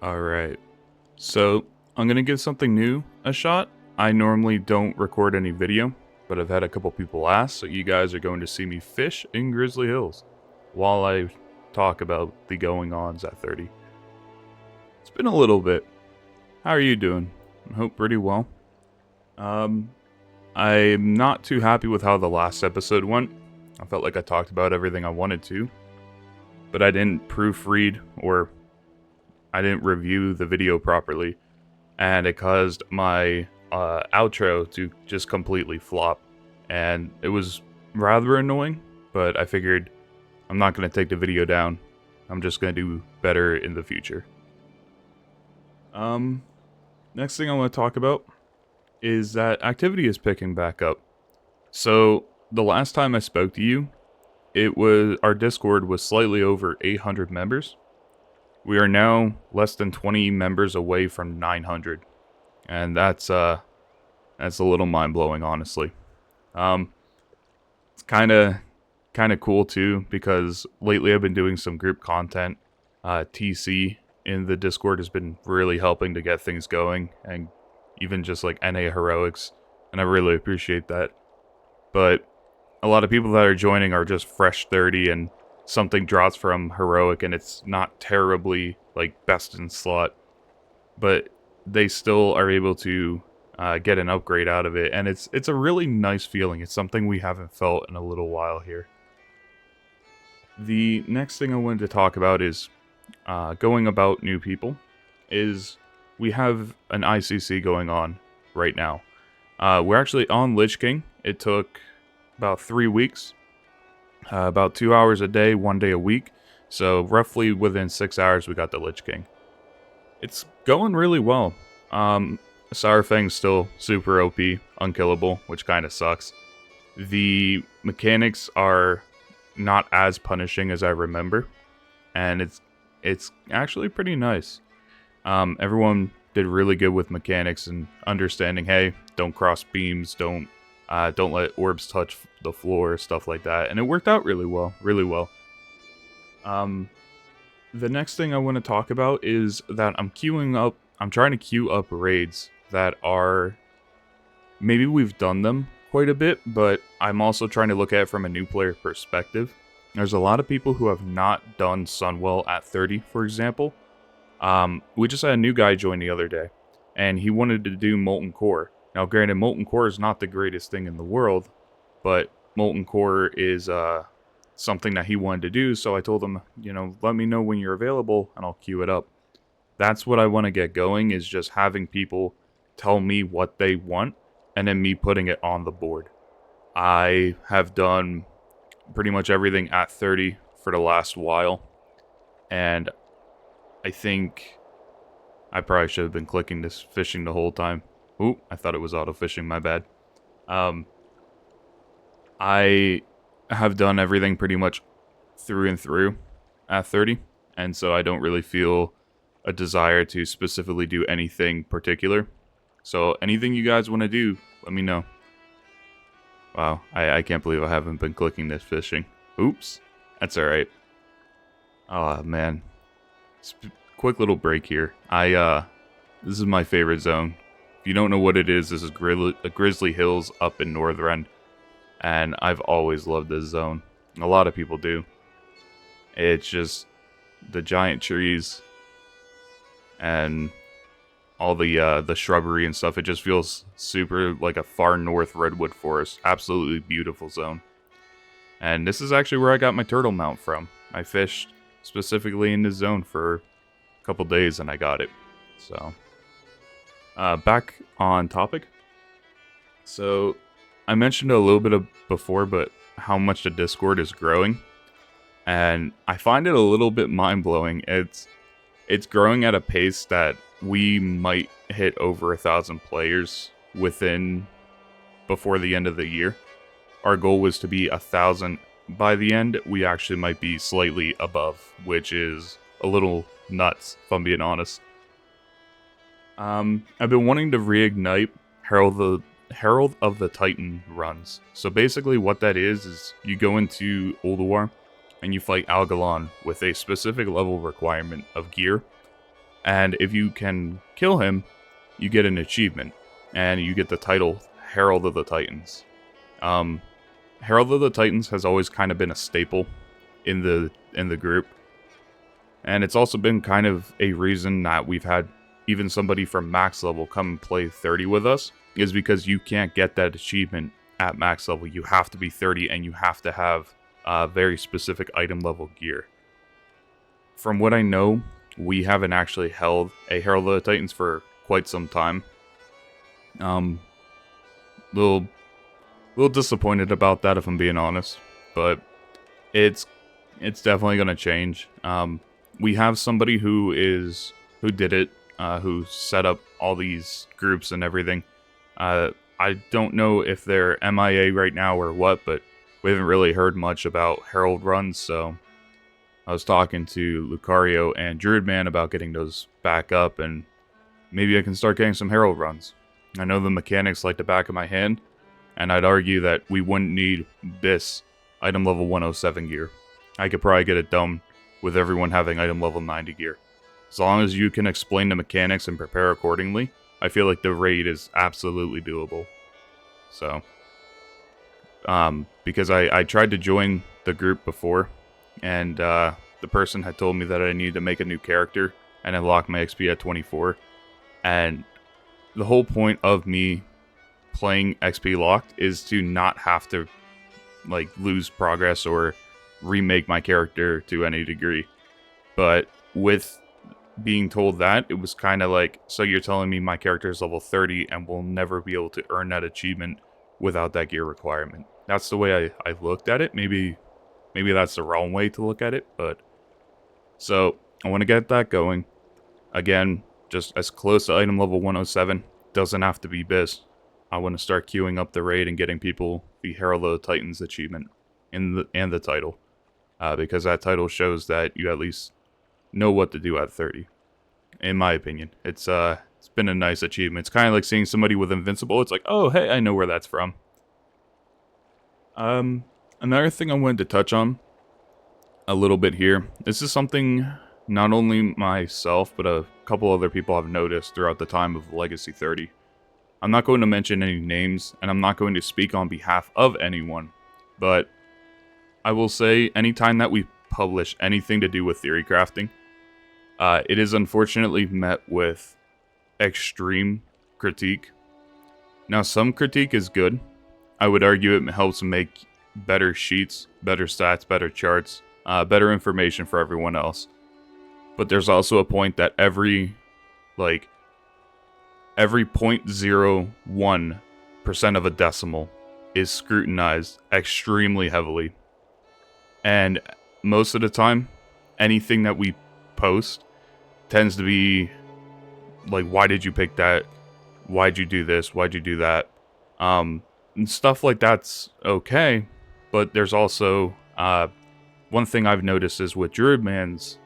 Alright, so I'm gonna give something new a shot. I normally don't record any video, but I've had a couple people ask, so you guys are going to see me fish in Grizzly Hills while I talk about the going-ons at 30. It's been a little bit. How are you doing? I hope pretty well. I'm not too happy with how the last episode went. I felt like I talked about everything I wanted to, but I didn't proofread or I didn't review the video properly, and it caused my outro to just completely flop, and it was rather annoying, but I figured I'm not going to take the video down. I'm just going to do better in the future. Next thing I want to talk about is that activity is picking back up. So, the last time I spoke to you, our Discord was slightly over 800 members. We are now less than 20 members away from 900, and that's a little mind-blowing, honestly. It's kind of cool too, because lately I've been doing some group content. TC in the Discord has been really helping to get things going, and even just like NA heroics, and I really appreciate that. But a lot of people that are joining are just fresh 30, and something drops from heroic and it's not terribly like best in slot, but they still are able to get an upgrade out of it, and it's a really nice feeling. It's something we haven't felt in a little while here. The next thing I wanted to talk about is going about new people. We have an ICC going on right now. We're actually on Lich King. It took about 3 weeks. About 2 hours a day, 1 day a week. So roughly within 6 hours we got the Lich King. It's going really well. Sour Fang's still super OP, unkillable, which kind of sucks. The mechanics are not as punishing as I remember, and it's actually pretty nice. Everyone did really good with mechanics and understanding, hey, don't cross beams, don't let orbs touch the floor, stuff like that. And it worked out really well, really well. The next thing I want to talk about is that I'm trying to queue up raids that are, maybe we've done them quite a bit, but I'm also trying to look at it from a new player perspective. There's a lot of people who have not done Sunwell at 30, for example. We just had a new guy join the other day, and he wanted to do Molten Core. Now, granted, Molten Core is not the greatest thing in the world, but Molten Core is something that he wanted to do, so I told him, let me know when you're available, and I'll queue it up. That's what I want to get going, is just having people tell me what they want, and then me putting it on the board. I have done pretty much everything at 30 for the last while, and I think I probably should have been clicking this fishing the whole time. Ooh, I thought it was auto-fishing, my bad. I have done everything pretty much through and through at 30, and so I don't really feel a desire to specifically do anything particular. So anything you guys want to do, let me know. Wow, I can't believe I haven't been clicking this fishing. Oops, that's alright. Oh, man. Quick little break here. This is my favorite zone. If you don't know what it is, this is Grizzly Hills up in Northrend, and I've always loved this zone. A lot of people do. It's just the giant trees and all the shrubbery and stuff. It just feels super like a far north redwood forest. Absolutely beautiful zone. And this is actually where I got my turtle mount from. I fished specifically in this zone for a couple days and I got it. So back on topic. So I mentioned a little bit before, but how much the Discord is growing, and I find it a little bit mind-blowing. It's growing at a pace that we might hit over 1,000 players before the end of the year. Our goal was to be 1,000 by the end. We actually might be slightly above, which is a little nuts, if I'm being honest. I've been wanting to reignite Herald of the Titan runs. So basically what that is you go into Ulduar and you fight Algalon with a specific level requirement of gear. And if you can kill him, you get an achievement, and you get the title Herald of the Titans. Um, Herald of the Titans has always kind of been a staple in the group, and it's also been kind of a reason that we've had even somebody from max level come and play 30 with us, is because you can't get that achievement at max level. You have to be 30, and you have to have very specific item level gear. From what I know, we haven't actually held a Herald of the Titans for quite some time. Little disappointed about that, if I'm being honest, but it's definitely gonna change. We have somebody who did it, who set up all these groups and everything. I don't know if they're MIA right now or what, but we haven't really heard much about Herald runs, so I was talking to Lucario and Druidman about getting those back up, and maybe I can start getting some Herald runs. I know the mechanics like the back of my hand, and I'd argue that we wouldn't need this item level 107 gear. I could probably get it done with everyone having item level 90 gear. As long as you can explain the mechanics and prepare accordingly, I feel like the raid is absolutely doable. So, because I tried to join the group before, and the person had told me that I needed to make a new character and unlock my XP at 24. And the whole point of me playing XP locked is to not have to like lose progress or remake my character to any degree. But with being told that, it was kind of like, so you're telling me my character is level 30 and will never be able to earn that achievement without that gear requirement. That's the way I looked at it. Maybe that's the wrong way to look at it, but so I want to get that going. Again, just as close to item level 107. Doesn't have to be Biz. I want to start queuing up the raid and getting people the Herald of the Titans achievement and the title, because that title shows that you at least know what to do at 30. In my opinion, it's been a nice achievement. It's kind of like seeing somebody with Invincible. It's like, oh hey, I know where that's from. Another thing I wanted to touch on a little bit here. This is something not only myself, but a couple other people have noticed throughout the time of Legacy 30. I'm not going to mention any names, and I'm not going to speak on behalf of anyone, but I will say anytime that we publish anything to do with theory crafting, it is unfortunately met with extreme critique. Now, some critique is good. I would argue it helps make better sheets, better stats, better charts, better information for everyone else. But there's also a point that every 0.01% of a decimal is scrutinized extremely heavily. And most of the time, anything that we post tends to be like, why did you pick that? Why'd you do this? Why'd you do that? And stuff like that's okay, but there's also one thing I've noticed is with Druidman's,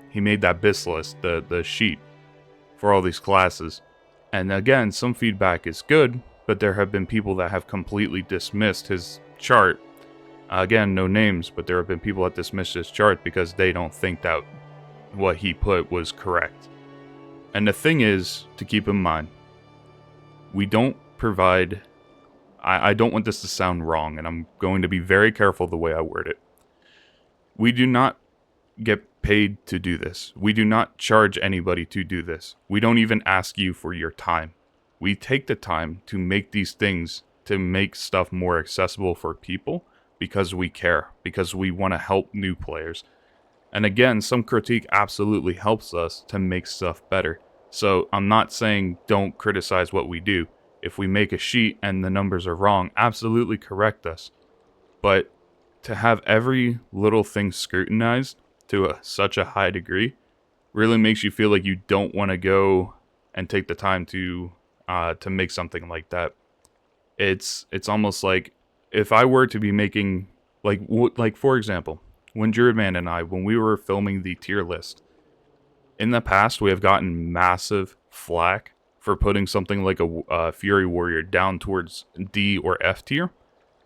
he made that BIS list, the sheet for all these classes. And again, some feedback is good, but there have been people that have completely dismissed his chart. Again, no names, but there have been people that dismissed his chart because they don't think that what he put was correct. And the thing is, to keep in mind, we don't provide... I don't want this to sound wrong, and I'm going to be very careful the way I word it. We do not get paid to do this. We do not charge anybody to do this. We don't even ask you for your time. We take the time to make these things, to make stuff more accessible for people, because we care, because we want to help new players. And again, some critique absolutely helps us to make stuff better. So I'm not saying don't criticize what we do. If we make a sheet and the numbers are wrong, absolutely correct us. But to have every little thing scrutinized to such a high degree really makes you feel like you don't want to go and take the time to make something like that. It's almost like if I were to be making, like for example, when Druidman and I, when we were filming the tier list, in the past we have gotten massive flack for putting something like a Fury Warrior down towards D or F tier,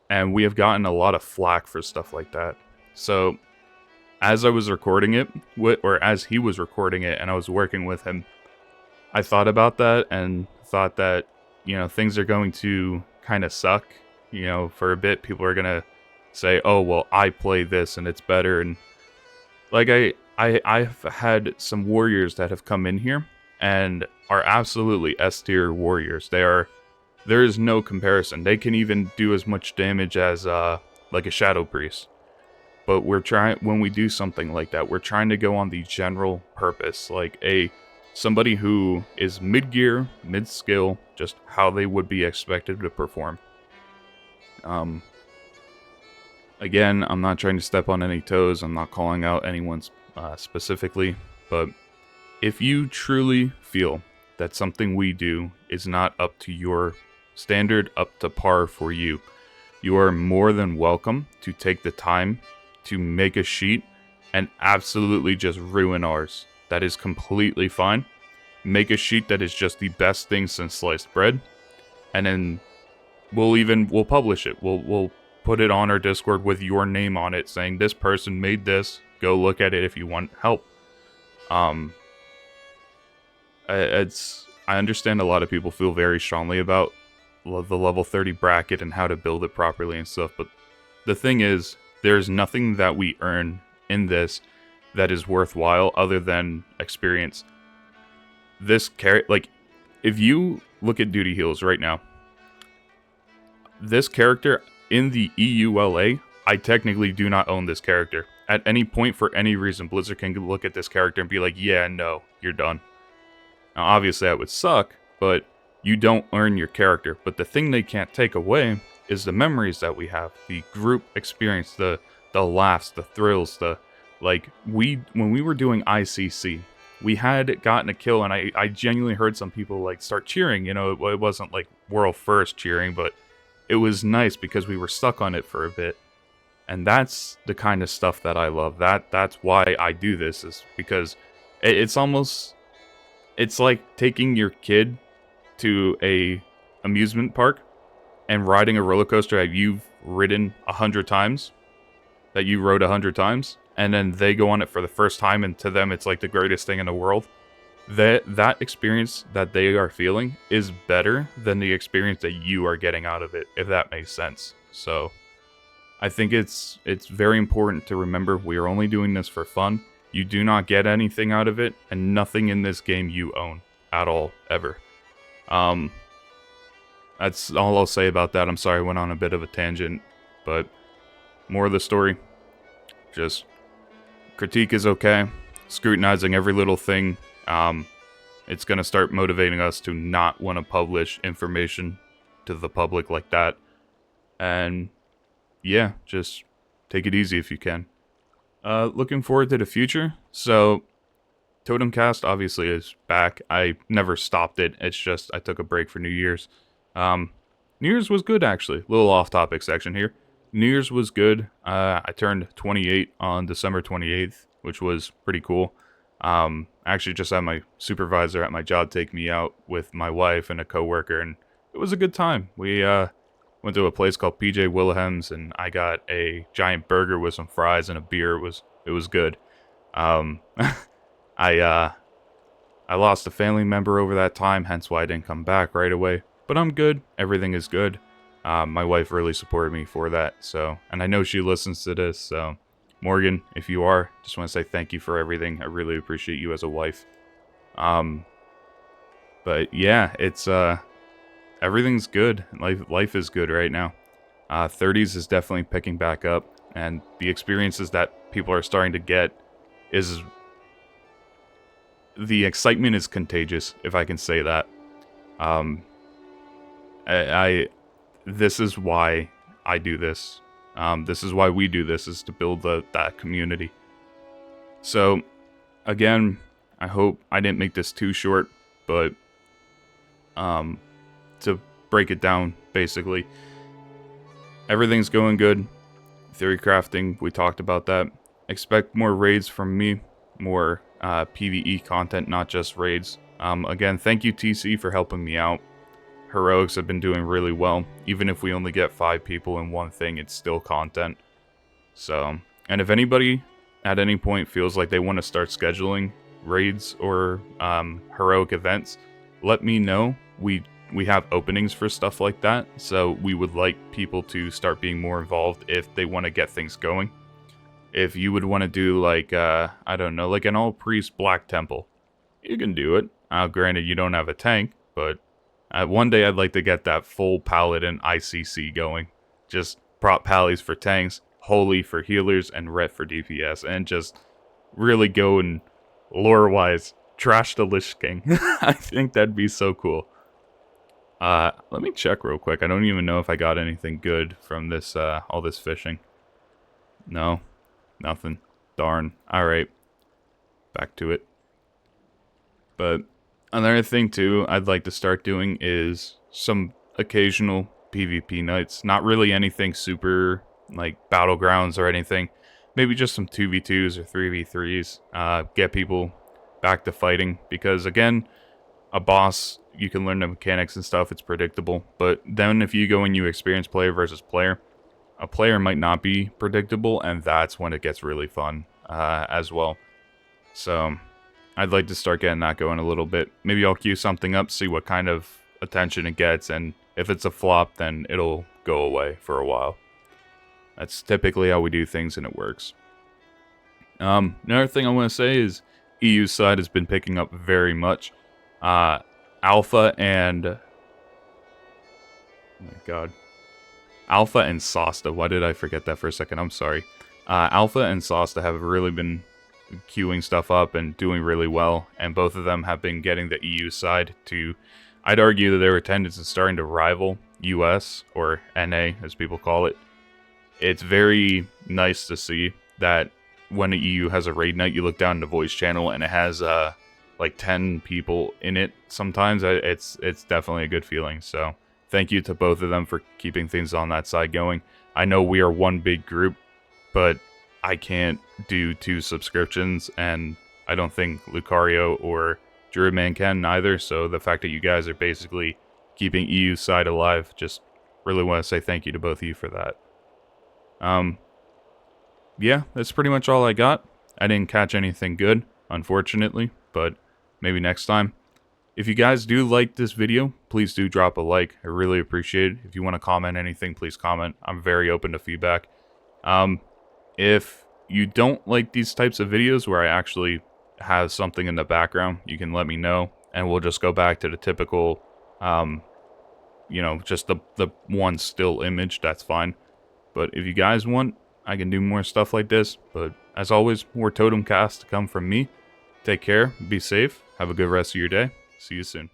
and we have gotten a lot of flack for stuff like that. So as I was recording it, or as he was recording it and I was working with him, I thought about that and thought that, things are going to kind of suck. For a bit, people are going to say, oh, well, I play this and it's better. And like, I've had some warriors that have come in here and are absolutely S tier warriors. There is no comparison. They can even do as much damage as, like a Shadow Priest. But when we do something like that, we're trying to go on the general purpose, like somebody who is mid-gear, mid-skill, just how they would be expected to perform. Again, I'm not trying to step on any toes, I'm not calling out anyone specifically, but if you truly feel that something we do is not up to your standard, up to par for you, you are more than welcome to take the time to make a sheet and absolutely just ruin ours. That is completely fine. Make a sheet that is just the best thing since sliced bread, and then we'll publish it. We'll put it on our Discord with your name on it, saying this person made this. Go look at it if you want help. I understand a lot of people feel very strongly about the level 30 bracket and how to build it properly and stuff, but the thing is, there's nothing that we earn in this that is worthwhile other than experience. If you look at Duty Heals right now, this character in the EULA, I technically do not own this character. At any point, for any reason, Blizzard can look at this character and be like, yeah, no, you're done. Now, obviously, that would suck, but you don't earn your character. But the thing they can't take away is the memories that we have, the group experience, the laughs, the thrills, when we were doing ICC, we had gotten a kill, and I genuinely heard some people like start cheering. It wasn't like world first cheering, but it was nice because we were stuck on it for a bit. And that's the kind of stuff that I love. That's why I do this, is because it's like taking your kid to a amusement park and riding a roller coaster that you've ridden 100 times, that you rode 100 times, and then they go on it for the first time, and to them it's like the greatest thing in the world. That experience that they are feeling is better than the experience that you are getting out of it, if that makes sense. So I think it's very important to remember we are only doing this for fun. You do not get anything out of it, and nothing in this game you own at all, ever. That's all I'll say about that. I'm sorry I went on a bit of a tangent, but more of the story. Just critique is okay. Scrutinizing every little thing. It's going to start motivating us to not want to publish information to the public like that. And yeah, just take it easy if you can. Looking forward to the future. So TotemCast obviously is back. I never stopped it. It's just I took a break for New Year's. New Year's was good, actually. Little off-topic section here. New Year's was good. I turned 28 on December 28th, which was pretty cool. I actually just had my supervisor at my job take me out with my wife and a coworker, and it was a good time. We went to a place called PJ Wilhelm's, and I got a giant burger with some fries and a beer. It was good. I lost a family member over that time, hence why I didn't come back right away. But I'm good. Everything is good. My wife really supported me for that. So, and I know she listens to this. So, Morgan, if you are, just want to say thank you for everything. I really appreciate you as a wife. But yeah, it's everything's good. Life is good right now. 30s is definitely picking back up, and the experiences that people are starting to get is the excitement is contagious, if I can say that. This is why I do this. This is why we do this, is to build that community. So, again, I hope I didn't make this too short, but to break it down, basically, everything's going good. Theory crafting, we talked about that. Expect more raids from me, more PvE content, not just raids. Again, thank you TC for helping me out. Heroics have been doing really well. Even if we only get 5 people in one thing, it's still content. So, and if anybody at any point feels like they want to start scheduling raids or heroic events, let me know. We have openings for stuff like that, so we would like people to start being more involved if they want to get things going. If you would want to do like, I don't know, like an all-priest Black Temple, you can do it. Granted, you don't have a tank, but one day I'd like to get that full Paladin ICC going. Just prop pallies for tanks, holy for healers, and ret for DPS, and just really go and lore-wise trash the Lich King. I think that'd be so cool. Let me check real quick. I don't even know if I got anything good from this, all this fishing. No, nothing. Darn. Alright, back to it. But another thing too I'd like to start doing is some occasional PvP nights. Not really anything super like battlegrounds or anything. Maybe just some 2v2s or 3v3s. Get people back to fighting, because again, a boss, you can learn the mechanics and stuff, it's predictable. But then if you go and you experience player versus player, a player might not be predictable, and that's when it gets really fun as well. So I'd like to start getting that going a little bit. Maybe I'll queue something up, see what kind of attention it gets, and if it's a flop, then it'll go away for a while. That's typically how we do things, and it works. Another thing I want to say is EU side has been picking up very much. Alpha and... oh my god. Alpha and Sosta. Why did I forget that for a second? I'm sorry. Alpha and Sosta have really been queuing stuff up and doing really well, and both of them have been getting the EU side to, I'd argue that their attendance is starting to rival US, or NA as people call it. It's very nice to see that when the EU has a raid night, you look down in the voice channel and it has like 10 people in it sometimes. It's definitely a good feeling. So thank you to both of them for keeping things on that side going. I know we are one big group, but I can't do 2 subscriptions, and I don't think Lucario or Druidman can either, so the fact that you guys are basically keeping EU side alive, just really want to say thank you to both of you for that. Yeah, that's pretty much all I got. I didn't catch anything good, unfortunately, but maybe next time. If you guys do like this video, please do drop a like. I really appreciate it. If you want to comment anything, please comment. I'm very open to feedback. If you don't like these types of videos where I actually have something in the background, you can let me know, and we'll just go back to the typical, you know, just the one still image. That's fine. But if you guys want, I can do more stuff like this. But as always, more TotemCast to come from me. Take care, be safe, have a good rest of your day. See you soon.